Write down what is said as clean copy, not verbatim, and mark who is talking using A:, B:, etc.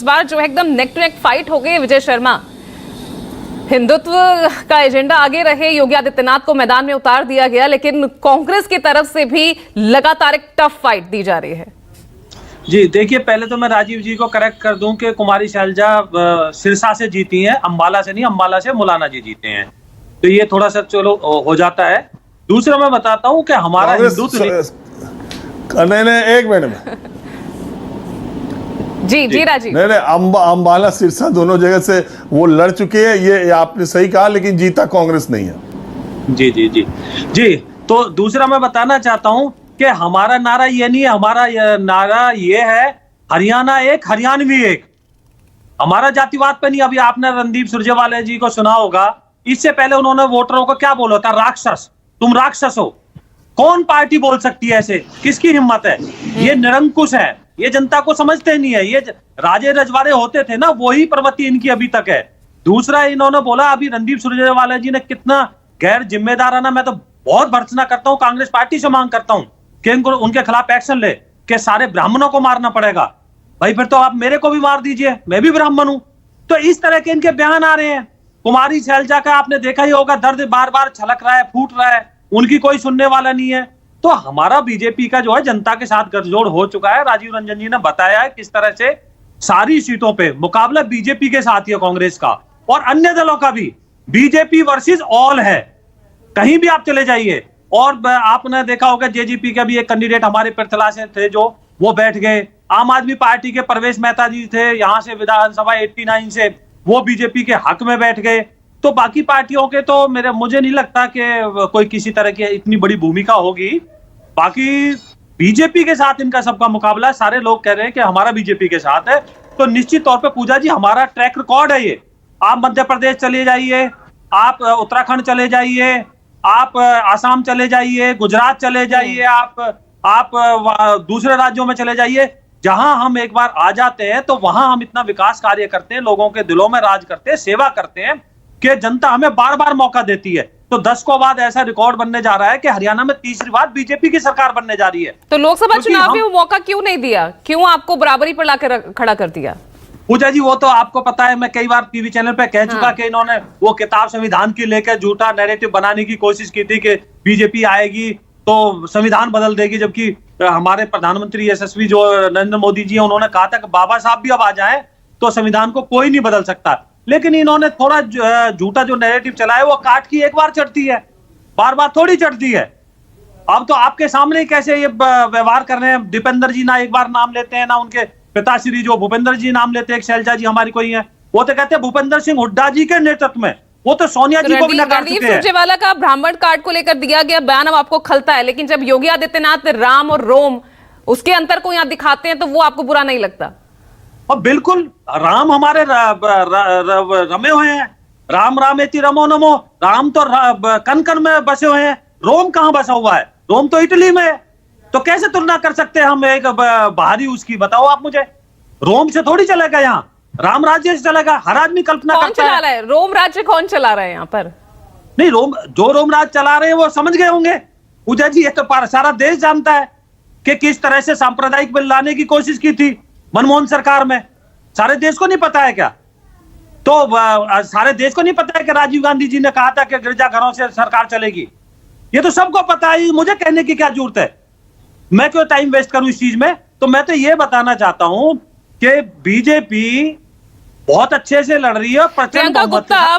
A: इस बार जो है एकदम नेक टू नेक फाइट हो गई। विजय शर्मा, हिंदुत्व का एजेंडा आगे रहे, योगी आदित्यनाथ को मैदान में उतार दिया गया, लेकिन कांग्रेस की तरफ से भी लगातार एक टफ फाइट दी जा रही है।
B: जी देखिए, पहले तो मैं राजीव जी को करेक्ट कर दूं कि कुमारी शैलजा सिरसा से जीती हैं, अंबाला से नहीं, अंबाला से मौलाना जी जीते हैं, तो ये थोड़ा सा चलो हो जाता है। दूसरा मैं बताता हूं कि हमारा हिंदुत्व
C: नहीं, एक मिनट में
A: जी राजीव,
C: नहीं अंबाला सिरसा दोनों जगह से वो लड़ चुके हैं, ये आपने सही कहा, लेकिन जीता कांग्रेस नहीं है।
B: जी जी जी जी। तो दूसरा मैं बताना चाहता हूं कि हमारा नारा ये नहीं है, हमारा नारा ये है हरियाणा एक, हरियाणवी एक। हमारा जातिवाद पे नहीं। अभी आपने रणदीप सुरजेवाला जी को सुना होगा, इससे पहले उन्होंने वोटरों को क्या बोला था? राक्षस, तुम राक्षस हो। कौन पार्टी बोल सकती है ऐसे? किसकी हिम्मत है? ये निरंकुश है, ये जनता को समझते नहीं है। ये राजे रजवाड़े होते थे ना, वही प्रवृत्ति इनकी अभी तक है। दूसरा इन्होंने बोला, अभी रणदीप सुरजेवाला जी ने कितना गैर जिम्मेदाराना, मैं तो बहुत भर्त्सना करता हूं, कांग्रेस पार्टी से मांग करता हूं कि उनके खिलाफ एक्शन ले, कि सारे ब्राह्मणों को मारना पड़ेगा। भाई फिर तो आप मेरे को भी मार दीजिए, मैं भी ब्राह्मण हूं। तो इस तरह के इनके बयान आ रहे हैं। कुमारी शैलजा का आपने देखा ही होगा, दर्द बार बार छलक रहा है, फूट रहा है, उनकी कोई सुनने वाला नहीं है। तो हमारा बीजेपी का जो है जनता के साथ गठजोड़ हो चुका है। राजीव रंजन जी ने बताया है किस तरह से सारी सीटों पे मुकाबला बीजेपी के साथ ही है, कांग्रेस का और अन्य दलों का भी। बीजेपी वर्सेस ऑल है, कहीं भी आप चले जाइए। और आपने देखा होगा जेजेपी का भी एक कैंडिडेट हमारे पृथला से थे, जो वो बैठ गए। आम आदमी पार्टी के प्रवेश मेहता जी थे, यहां से विधानसभा 89 से, वो बीजेपी के हक में बैठ गए। तो बाकी पार्टियों के तो मुझे नहीं लगता कि कोई किसी तरह की इतनी बड़ी भूमिका होगी। बाकी बीजेपी के साथ इनका सबका मुकाबला, सारे लोग कह रहे हैं कि हमारा बीजेपी के साथ है। तो निश्चित तौर पे पूजा जी हमारा ट्रैक रिकॉर्ड है ये। आप मध्य प्रदेश चले जाइए, आप उत्तराखंड चले जाइए, आप आसाम चले जाइए, गुजरात चले जाइए, आप दूसरे राज्यों में चले जाइए। जहां हम एक बार आ जाते हैं तो वहां हम इतना विकास कार्य करते हैं, लोगों के दिलों में राज करते हैं, सेवा करते हैं कि जनता हमें बार बार मौका देती है। तो 10 को बाद ऐसा रिकॉर्ड बनने जा रहा है कि हरियाणा में तीसरी बार बीजेपी की सरकार बनने जा रही है।
A: तो लोकसभा चुनाव में वो मौका क्यों नहीं दिया? क्यों आपको बराबरी पर लाकर खड़ा कर दिया?
B: पूजा जी वो तो आपको पता है, मैं कई बार टीवी चैनल पे कह चुका कि इन्होंने वो किताब संविधान की लेकर झूठा नैरेटिव बनाने की कोशिश की थी कि बीजेपी आएगी तो संविधान बदल देगी, जबकि हमारे प्रधानमंत्री यशस्वी जो नरेंद्र मोदी जी हैं, उन्होंने कहा था कि बाबा साहब भी अब आ जाए तो संविधान को कोई नहीं बदल सकता। लेकिन इन्होंने थोड़ा झूठा जो नैरेटिव चलाया, वो काट की एक बार चढ़ती है, बार बार थोड़ी चढ़ती है। अब तो आपके सामने कैसे ये व्यवहार कर रहे हैं। दीपेंद्र जी ना एक बार नाम लेते हैं, ना उनके पिताश्री जो भूपेंद्र जी नाम लेते हैं, शैलजा जी हमारी कोई है, वो तो कहते हैं भूपेंद्र सिंह हुड्डा जी के नेतृत्व में। वो तो सोनिया जी को भी नकार चुके हैं।
A: रणदीप सुरजेवाला का ब्राह्मण कार्ड को लेकर दिया गया बयान अब आपको खलता है, लेकिन जब योगी आदित्यनाथ राम और रोम उसके अंतर को यहाँ दिखाते हैं तो वो आपको बुरा नहीं लगता?
B: और बिल्कुल, राम हमारे रमे हुए हैं, राम रामेति रमो नमो। राम तो कन कन में बसे हुए हैं, रोम कहां बसा हुआ है? रोम तो इटली में है। तो कैसे तुलना कर सकते हैं हम एक बाहरी उसकी? बताओ आप मुझे। रोम से थोड़ी चलेगा, यहाँ राम राज्य से चलेगा। हर आदमी कल्पना
A: कौन
B: करता
A: चला रहा है रोम राज्य? कौन चला रहा है यहाँ पर?
B: नहीं, रोम राज्य चला रहे हैं वो समझ गए होंगे पूजा जी। ये तो सारा देश जानता है कि किस तरह से सांप्रदायिक बिल लाने की कोशिश की थी मनमोहन सरकार में। सारे देश को नहीं पता है क्या? तो सारे देश को नहीं पता है कि राजीव गांधी जी ने कहा था कि गिरजाघरों से सरकार चलेगी? ये तो सबको पता है, मुझे कहने की क्या जरूरत है? मैं क्यों टाइम वेस्ट करूं इस चीज में? तो मैं तो ये बताना चाहता हूं कि बीजेपी बहुत अच्छे से लड़ रही है।
A: प्रियंका गुप्ता,